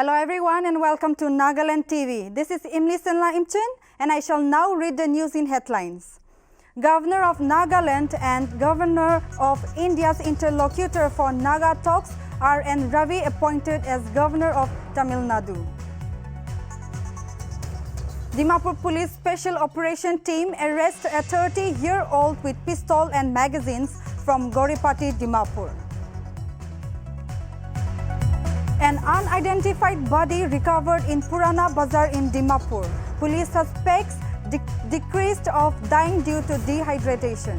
Hello everyone and welcome to Nltv. This is Nltv and I shall now read the news in headlines. Governor of Nagaland and Governor of India's interlocutor for Naga talks N. Ravi appointed as Governor of Tamil Nadu. Dimapur Police Special Operation Team arrests a 30-year-old with pistol and magazines from Goripati, Dimapur. An unidentified body recovered in Purana Bazar in Dimapur. Police suspects decreased of dying due to dehydration.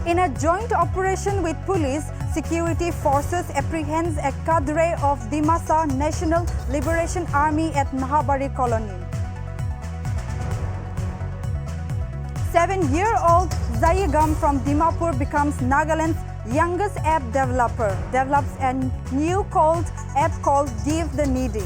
In a joint operation with police, security forces apprehends a cadre of Dimasa National Liberation Army at Nahabari Colony. 7-year-old Zayigam from Dimapur becomes Nagaland's youngest app developer, develops a new app called Give the Needy.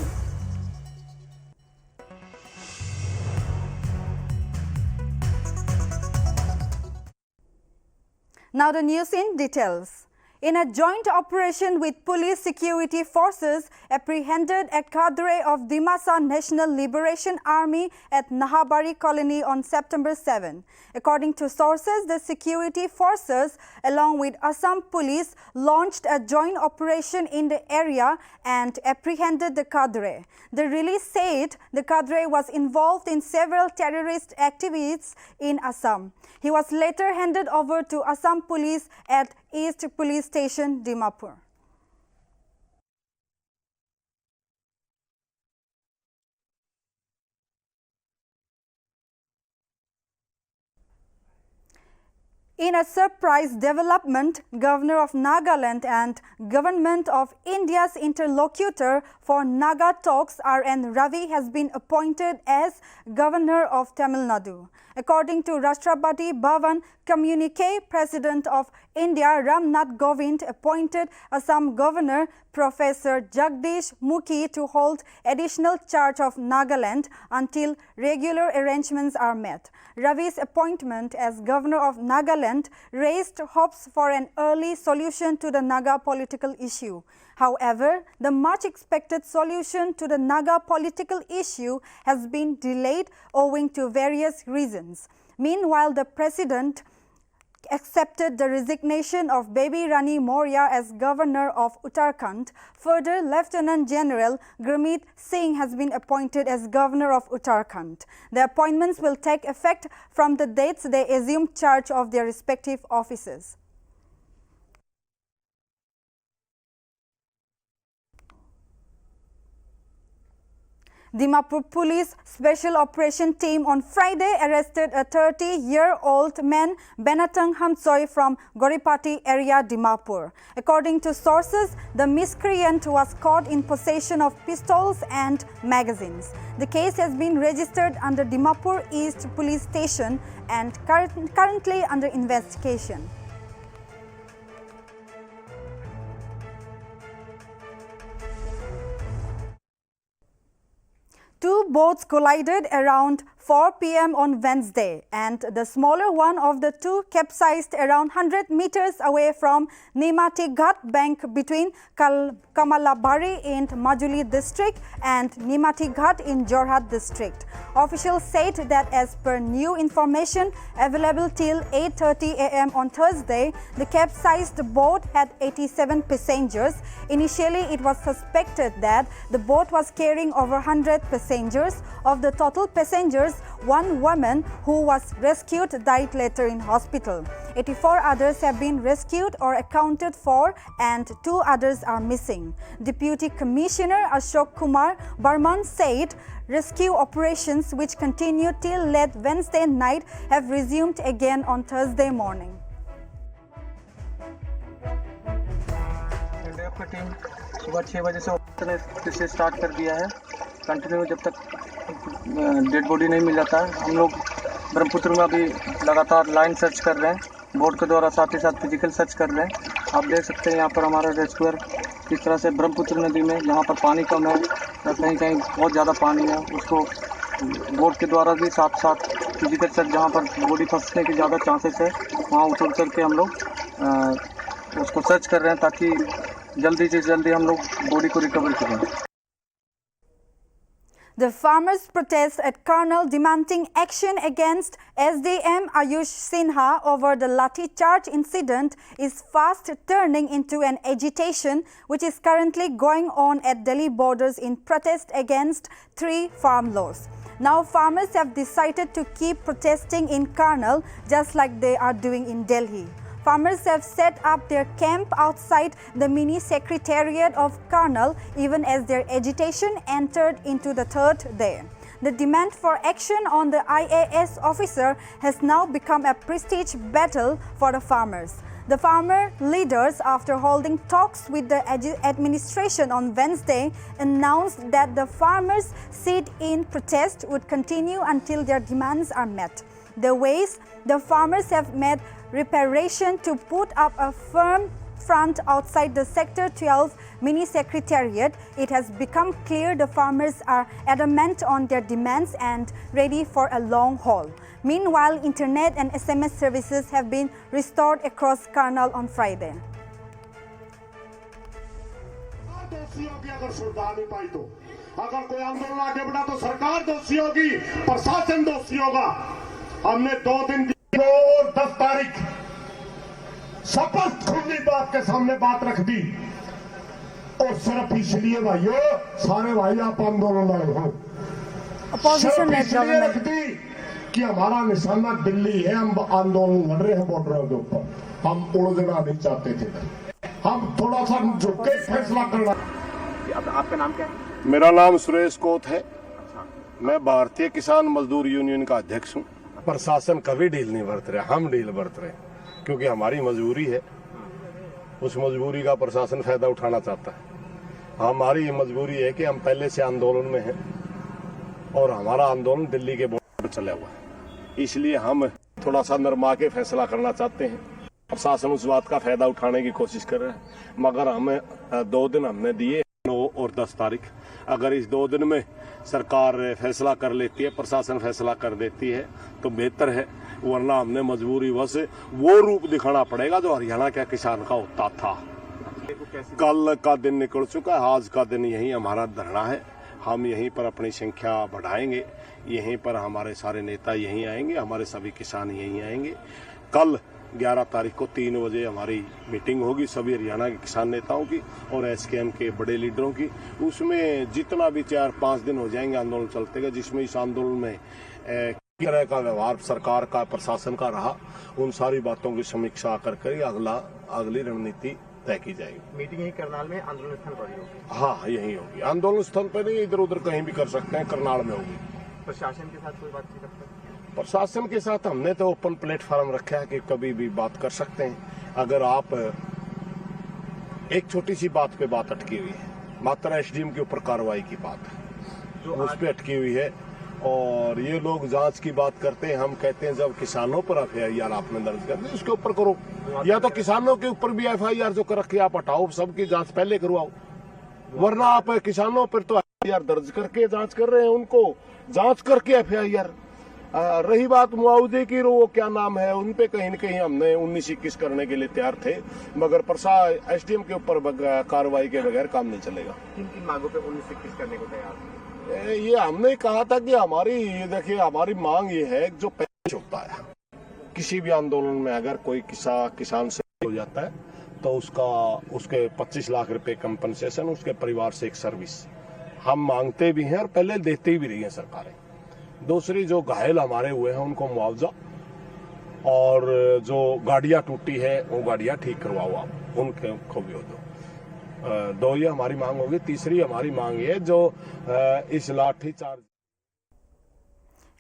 Now the news in details. In a joint operation with police, security forces apprehended a cadre of Dimasa National Liberation Army at Nahabari Colony on September 7. According to sources, the security forces, along with Assam police, launched a joint operation in the area and apprehended the cadre. The release said the cadre was involved in several terrorist activities in Assam. He was later handed over to Assam police at East Police Station, Dimapur. In a surprise development, Governor of Nagaland and Government of India's interlocutor for Naga talks N. Ravi has been appointed as Governor of Tamil Nadu. According to Rashtrapati Bhavan communique, President of India Ramnath Kovind appointed Assam Governor Professor Jagdish Mukhi to hold additional charge of Nagaland until regular arrangements are met. Ravi's appointment as Governor of Nagaland raised hopes for an early solution to the Naga political issue. However, the much expected solution to the Naga political issue has been delayed owing to various reasons. Meanwhile, the President accepted the resignation of Baby Rani Maurya as Governor of Uttarakhand. Further, Lieutenant General Gurmeet Singh has been appointed as Governor of Uttarakhand. The appointments will take effect from the dates they assume charge of their respective offices. Dimapur Police Special Operation Team on Friday arrested a 30-year-old man, Benatang Hamsoy, from Goripati area, Dimapur. According to sources, the miscreant was caught in possession of pistols and magazines. The case has been registered under Dimapur East Police Station and currently under investigation. Two boats collided around 4 p.m. on Wednesday, and the smaller one of the two capsized around 100 meters away from Nimati Ghat bank between Kamalabari in Majuli district and Nimati Ghat in Jorhat district. Officials said that as per new information available till 8:30 a.m. on Thursday, the capsized boat had 87 passengers. Initially, it was suspected that the boat was carrying over 100 passengers. Of the total passengers, one woman who was rescued died later in hospital. 84 others have been rescued or accounted for and 2 others are missing. Deputy Commissioner Ashok Kumar Barman said rescue operations, which continued till late Wednesday night, have resumed again on Thursday morning. की team सुबह 6 बजे से फिर से start कर दिया है। Continue जब तक डेड बॉडी नहीं मिल जाता है, हम लोग ब्रह्मपुत्र में अभी लगातार लाइन सर्च कर रहे हैं। बोट के द्वारा साथ ही साथ फिजिकल सर्च कर रहे हैं। आप देख सकते हैं यहाँ पर हमारा रेस्क्यूअर किस तरह से ब्रह्मपुत्र नदी में जहाँ पर पानी कम है या कहीं कहीं बहुत ज़्यादा पानी है, उसको बोट के द्वारा भी साथ साथ फिजिकल सर्च, जहाँ पर बॉडी फंसने की ज़्यादा चांसेस है वहाँ उतर के हम लोग उसको सर्च कर रहे हैं ताकि जल्दी से जल्दी हम लोग बॉडी को रिकवर करें। The farmers' protest at Karnal demanding action against SDM Ayush Sinha over the lathi charge incident is fast turning into an agitation which is currently going on at Delhi borders in protest against 3 farm laws. Now farmers have decided to keep protesting in Karnal just like they are doing in Delhi. Farmers have set up their camp outside the mini secretariat of Karnal even as their agitation entered into the 3rd day. The demand for action on the IAS officer has now become a prestige battle for the farmers. The farmer leaders, after holding talks with the administration on Wednesday, announced that the farmers' sit-in protest would continue until their demands are met. The ways the farmers have made reparation to put up a firm front outside the Sector 12 mini secretariat, it has become clear the farmers are adamant on their demands and ready for a long haul. Meanwhile, internet and SMS services have been restored across Karnal on Friday. अगर कोई आंदोलन आगे बढ़ा तो सरकार दोषी होगी, प्रशासन दोषी होगा। हमने 2 दिन और 10 तारीख शपथ खुली बात के सामने बात रख दी और सिर्फ इसलिए भाइयों सारे भाई आप आंदोलन लड़ हो Opposition led रख government. दी कि हमारा निशाना दिल्ली है, हम आंदोलन लड़ रहे हैं बॉर्डरों के ऊपर, हम उलझना नहीं चाहते थे, हम थोड़ा सा झुक के फैसला करना। आपका नाम क्या है? मेरा नाम सुरेश कोत है, मैं भारतीय किसान मजदूर यूनियन का अध्यक्ष हूँ। प्रशासन कभी डील नहीं बरत रहे, हम डील बरत रहे क्योंकि हमारी मजबूरी है, उस मजबूरी का प्रशासन फायदा उठाना चाहता है। हमारी मजबूरी है कि हम पहले से आंदोलन में हैं और हमारा आंदोलन दिल्ली के बॉर्डर पर चला हुआ है, इसलिए हम थोड़ा सा नरमा के फैसला करना चाहते हैं। प्रशासन उस बात का फायदा उठाने की कोशिश कर रहे हैं, मगर हमें 2 दिन हमने दिए, 9 और 10 तारीख। अगर इस 2 दिन में सरकार फैसला कर लेती है, प्रशासन फैसला कर देती है तो बेहतर है, वरना हमने मजबूरी बस वो रूप दिखाना पड़ेगा जो हरियाणा के किसान का होता था। कल का दिन निकल चुका है, आज का दिन यही हमारा धरना है। हम यहीं पर अपनी संख्या बढ़ाएंगे, यहीं पर हमारे सारे नेता यहीं आएंगे, हमारे सभी किसान यहीं आएंगे। कल 11 तारीख को 3 बजे हमारी मीटिंग होगी सभी हरियाणा के किसान नेताओं की और एसकेएम के बड़े लीडरों की। उसमें जितना भी 4-5 दिन हो जाएंगे आंदोलन चलते गए, जिसमें इस आंदोलन में किस तरह का व्यवहार सरकार का प्रशासन का रहा, उन सारी बातों की समीक्षा कर अगली रणनीति तय की जाएगी। मीटिंग यही करनाल में आंदोलन स्थल पर ही होगी? हाँ, यही होगी। आंदोलन स्थल पर नहीं, इधर उधर कहीं भी कर सकते हैं, करनाल में होगी। प्रशासन के साथ कोई बातचीत करते हैं? प्रशासन के साथ हमने तो ओपन प्लेटफॉर्म रखा है कि कभी भी बात कर सकते हैं। अगर आप एक छोटी सी बात पे बात अटकी हुई है, मात्र एसडीएम के ऊपर कार्रवाई की बात है जो उस पे अटकी हुई है, और ये लोग जांच की बात करते हैं। हम कहते हैं जब किसानों पर एफआईआर आपने दर्ज कर दी उसके ऊपर करो, या तो किसानों के ऊपर भी एफआईआर जो कर रखी आप हटाओ, सबकी जांच पहले करवाओ, वरना आप किसानों पर तो एफआईआर दर्ज करके जांच कर रहे हैं, उनको जांच करके एफआईआर। रही बात मुआवजे की, वो क्या नाम है, उन पे कहीं न कहीं हमने 19-21 करने के लिए तैयार थे, मगर एसडीएम के ऊपर कार्रवाई के बगैर काम नहीं चलेगा। किन मांगों पे 19-21 करने को तैयार? ये हमने कहा था कि हमारी मांग ये है, जो पैकेज होता है किसी भी आंदोलन में, अगर कोई किसान से हो जाता है तो उसके 25 लाख रुपए कंपनसेशन, उसके परिवार से एक सर्विस हम मांगते भी हैं और पहले देते भी रही है सरकारें। दूसरी, जो घायल हमारे हुए हैं उनको मुआवजा, और जो गाड़ियां टूटी है वो गाड़ियां ठीक करवाओ आप, उनको भी हो दो। 2 ये हमारी मांग होगी। तीसरी हमारी मांग ये जो इस लाठी charge.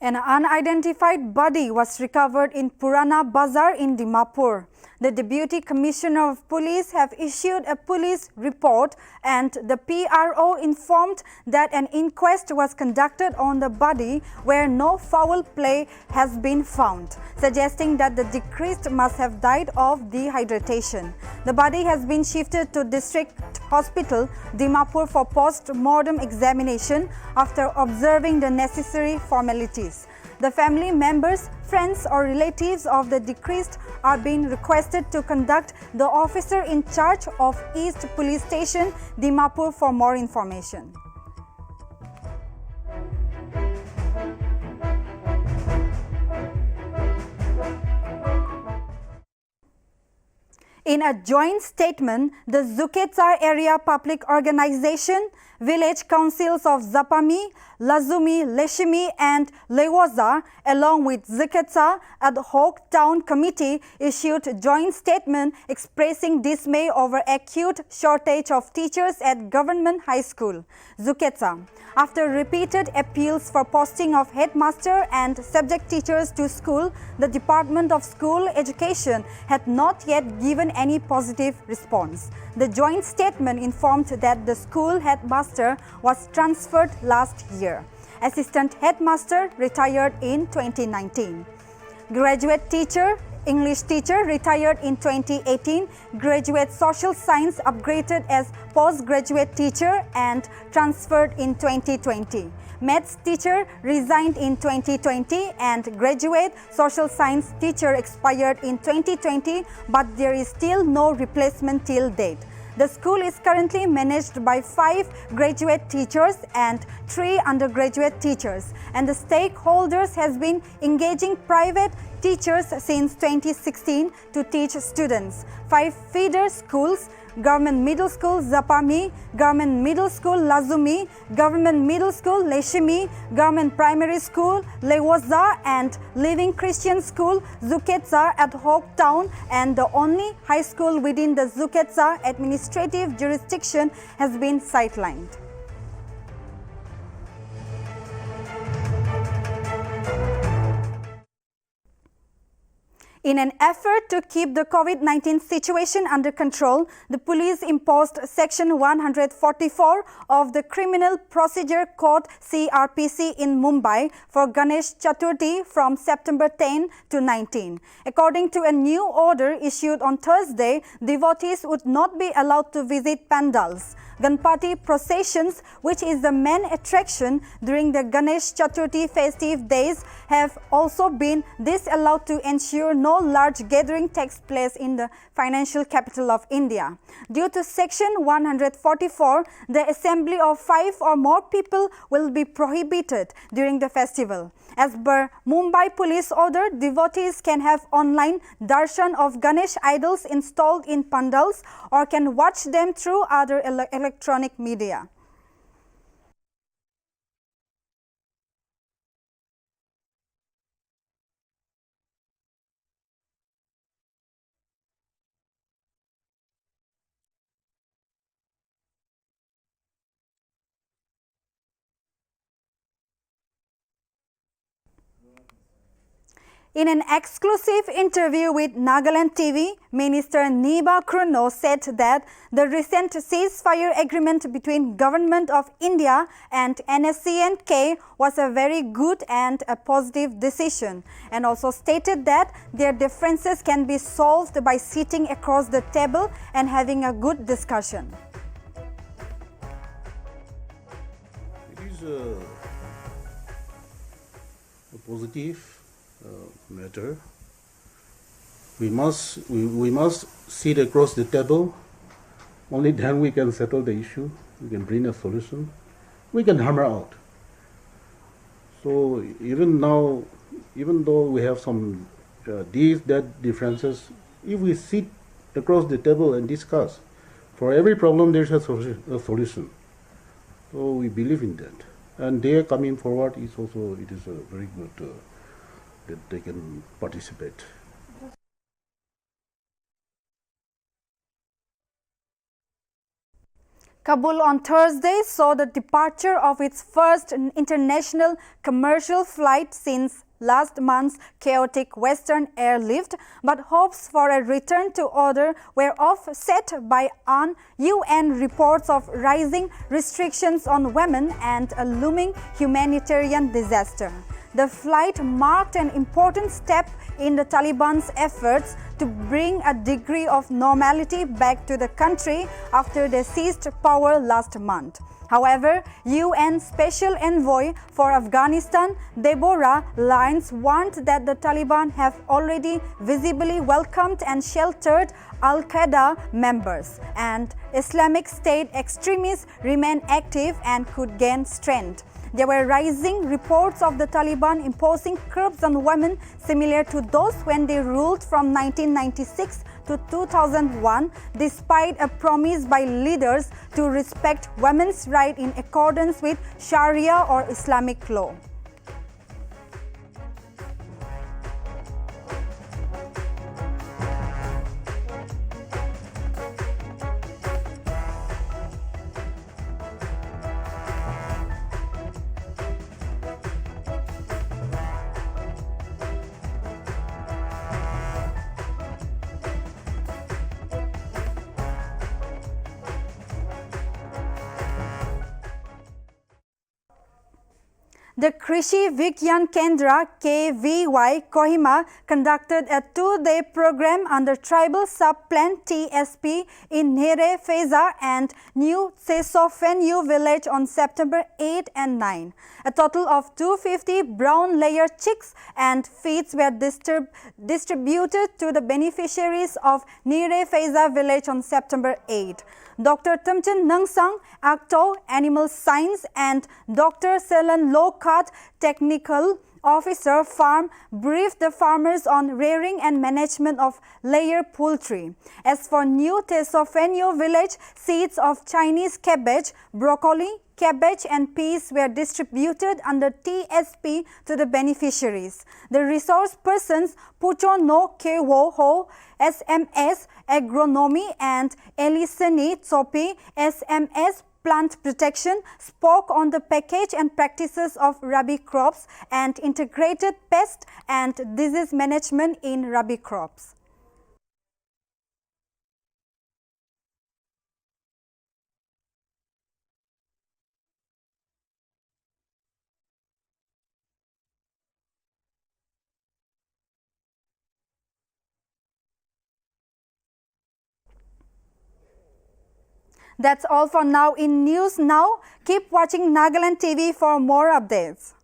An unidentified body was recovered in Purana Bazar in Dimapur. The Deputy Commissioner of Police have issued a police report and the PRO informed that an inquest was conducted on the body where no foul play has been found, suggesting that the deceased must have died of dehydration. The body has been shifted to District Hospital, Dimapur for post-mortem examination after observing the necessary formalities. The family members, friends or relatives of the deceased are being requested to contact the officer in charge of East Police Station, Dimapur for more information. In a joint statement, the Zuketsa Area Public Organization, village councils of Zapami, Lazumi, Leshimi and Lewoza, along with Zuketsa ad hoc town committee, issued a joint statement expressing dismay over acute shortage of teachers at government high school, Zuketsa. After repeated appeals for posting of headmaster and subject teachers to school, the Department of School Education had not yet given any positive response. The joint statement informed that the school headmaster was transferred last year. Assistant headmaster retired in 2019. Graduate teacher, English teacher retired in 2018, graduate social science upgraded as postgraduate teacher and transferred in 2020. Maths teacher resigned in 2020 and graduate social science teacher expired in 2020, but there is still no replacement till date. The school is currently managed by 5 graduate teachers and 3 undergraduate teachers, and the stakeholders has been engaging private teachers since 2016 to teach students. 5 feeder schools, Government Middle School Zapami, Government Middle School Lazumi, Government Middle School Leshimi, Government Primary School Lewoza and Living Christian School Zuketsa at Hope Town, and the only high school within the Zuketsa administrative jurisdiction has been sidelined. In an effort to keep the COVID-19 situation under control, the police imposed Section 144 of the Criminal Procedure Code (CRPC) in Mumbai for Ganesh Chaturthi from September 10 to 19. According to a new order issued on Thursday, devotees would not be allowed to visit pandals. Ganpati processions, which is the main attraction during the Ganesh Chaturthi festive days, have also been disallowed to ensure no large gathering takes place in the financial capital of India. Due to Section 144, the assembly of 5 or more people will be prohibited during the festival. As per Mumbai police order, devotees can have online darshan of Ganesh idols installed in pandals or can watch them through other electronic media. In an exclusive interview with Nltv, Minister Niba Kruno said that the recent ceasefire agreement between Government of India and NSCN-K was a very good and a positive decision, and also stated that their differences can be solved by sitting across the table and having a good discussion. It is a positive matter. We must sit across the table. Only then we can settle the issue. We can bring a solution. We can hammer out. So even now, even though we have some that differences, if we sit across the table and discuss, for every problem there is a solution. So we believe in that, and their coming forward is also a very good. That they can participate. Kabul on Thursday saw the departure of its first international commercial flight since last month's chaotic Western airlift, but hopes for a return to order were offset by UN reports of rising restrictions on women and a looming humanitarian disaster. The flight marked an important step in the Taliban's efforts to bring a degree of normality back to the country after they seized power last month. However, UN Special Envoy for Afghanistan, Deborah Lyons, warned that the Taliban have already visibly welcomed and sheltered Al-Qaeda members, and Islamic State extremists remain active and could gain strength. There were rising reports of the Taliban imposing curbs on women similar to those when they ruled from 1996 to 2001, despite a promise by leaders to respect women's rights in accordance with Sharia or Islamic law. The Krishi Vigyan Kendra KVY Kohima conducted a 2-day program under Tribal Sub-Plan TSP in Nere Feza and New Sesofenyu village on September 8 and 9. A total of 250 brown layer chicks and feeds were distributed to the beneficiaries of Nere Feza village on September 8. Dr. Tumchen Nungsang, Acto, Animal Science, and Dr. Selan Lokat, Technical Officer, Farm, briefed the farmers on rearing and management of layer poultry. As for New Tesofenyo village, seeds of Chinese cabbage, broccoli, cabbage and peas were distributed under TSP to the beneficiaries. The resource persons Pucho no Kewo Ho, SMS, Agronomy, and Elisani Tsopi, SMS, Plant Protection, spoke on the package and practices of rabi crops and integrated pest and disease management in rabi crops. That's all for now in News Now. Keep watching Nagaland TV for more updates.